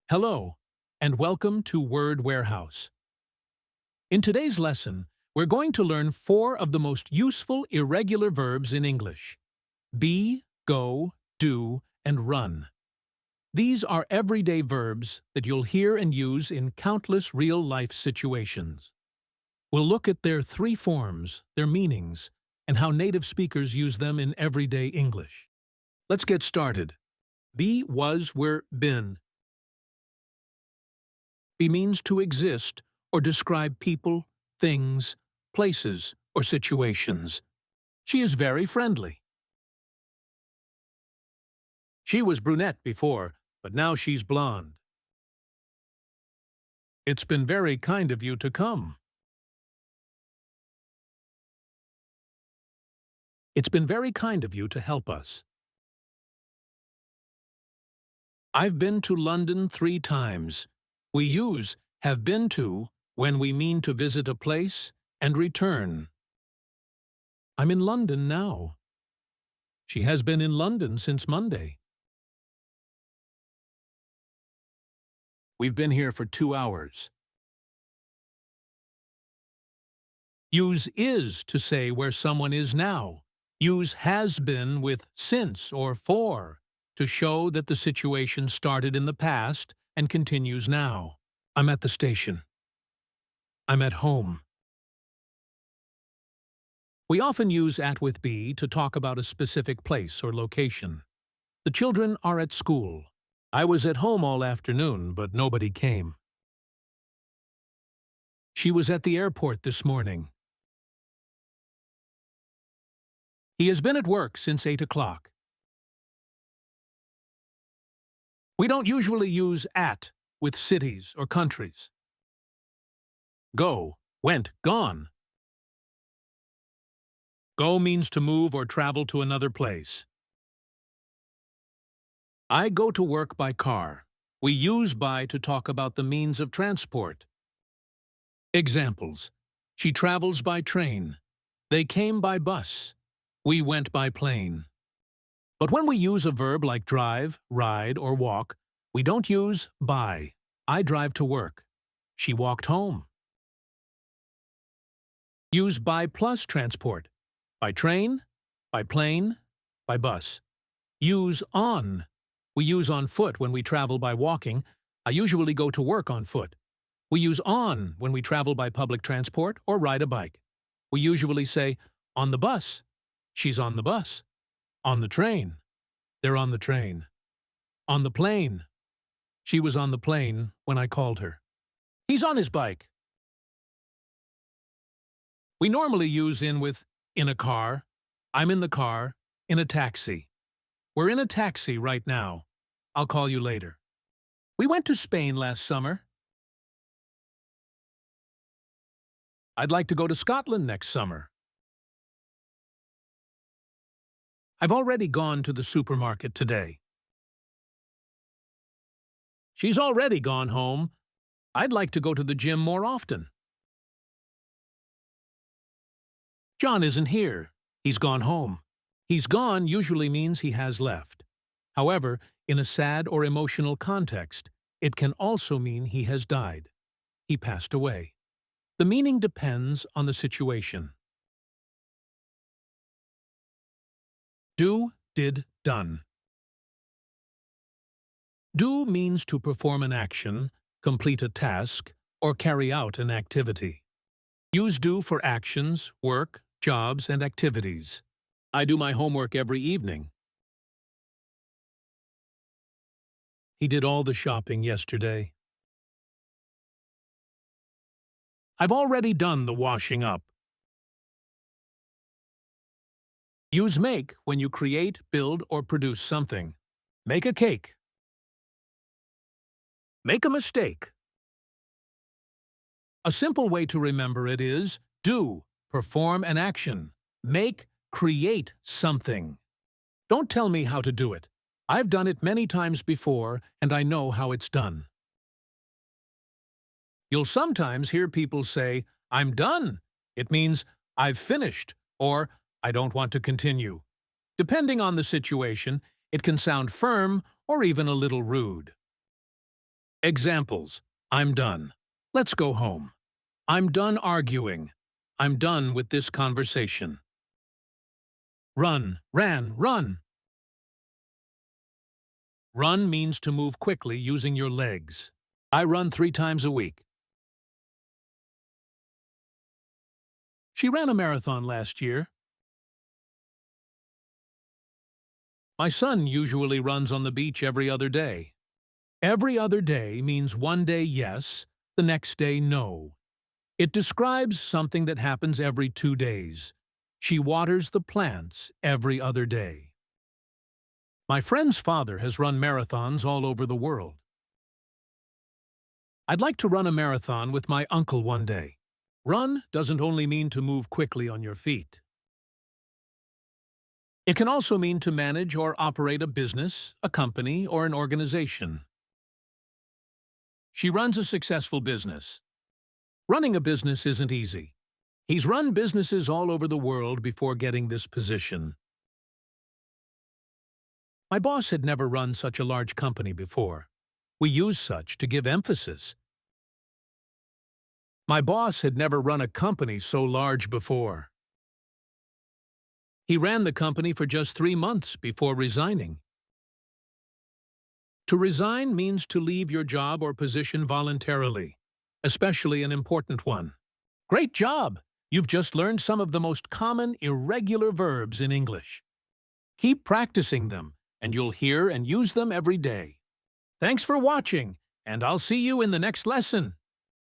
Hello, and welcome to Word Warehouse. In today's lesson, we're going to learn 4 of the most useful irregular verbs in English: be, go, do, and run. These are everyday verbs that you'll hear and use in countless real-life situations. We'll look at their 3 forms, their meanings, and how native speakers use them in everyday English. Let's get started. Be, was, were, been. Be means to exist or describe people, things, places, or situations. She is very friendly. She was brunette before, but now she's blonde. It's been very kind of you to come. It's been very kind of you to help us. I've been to London 3 times. We use have been to when we mean to visit a place and return. I'm in London now. She has been in London since Monday. We've been here for 2 hours. Use is to say where someone is now. Use has been with since or for to show that the situation started in the past and continues now. I'm at the station. I'm at home. We often use at with be to talk about a specific place or location. The children are at school. I was at home all afternoon, but nobody came. She was at the airport this morning. He has been at work since 8 o'clock. We don't usually use at with cities or countries. Go, went, gone. Go means to move or travel to another place. I go to work by car. We use by to talk about the means of transport. Examples: she travels by train. They came by bus. We went by plane. But when we use a verb like drive, ride, or walk, we don't use by. I drive to work. She walked home. Use by plus transport. By train, by plane, by bus. Use on. We use on foot when we travel by walking. I usually go to work on foot. We use on when we travel by public transport or ride a bike. We usually say, on the bus. She's on the bus. On the train. They're on the train. On the plane. She was on the plane when I called her. He's on his bike. We normally use in with in a car, I'm in the car, in a taxi. We're in a taxi right now. I'll call you later. We went to Spain last summer. I'd like to go to Scotland next summer. I've already gone to the supermarket today. She's already gone home. I'd like to go to the gym more often. John isn't here. He's gone home. He's gone usually means he has left. However, in a sad or emotional context, it can also mean he has died. He passed away. The meaning depends on the situation. Do, did, done. Do means to perform an action, complete a task, or carry out an activity. Use do for actions, work, jobs, and activities. I do my homework every evening. He did all the shopping yesterday. I've already done the washing up. Use make when you create, build, or produce something. Make a cake. Make a mistake. A simple way to remember it is do, perform an action. Make, create something. Don't tell me how to do it. I've done it many times before, and I know how it's done. You'll sometimes hear people say, I'm done. It means I've finished, or I don't want to continue. Depending on the situation, it can sound firm or even a little rude. Examples. I'm done. Let's go home. I'm done arguing. I'm done with this conversation. Run, ran, run. Run means to move quickly using your legs. I run 3 times a week. She ran a marathon last year. My son usually runs on the beach every other day. Every other day means one day yes, the next day no. It describes something that happens every 2 days. She waters the plants every other day. My friend's father has run marathons all over the world. I'd like to run a marathon with my uncle one day. Run doesn't only mean to move quickly on your feet. It can also mean to manage or operate a business, a company, or an organization. She runs a successful business. Running a business isn't easy. He's run businesses all over the world before getting this position. My boss had never run such a large company before. We use such to give emphasis. My boss had never run a company so large before. He ran the company for just 3 months before resigning. To resign means to leave your job or position voluntarily, especially an important one. Great job! You've just learned some of the most common irregular verbs in English. Keep practicing them, and you'll hear and use them every day. Thanks for watching, and I'll see you in the next lesson.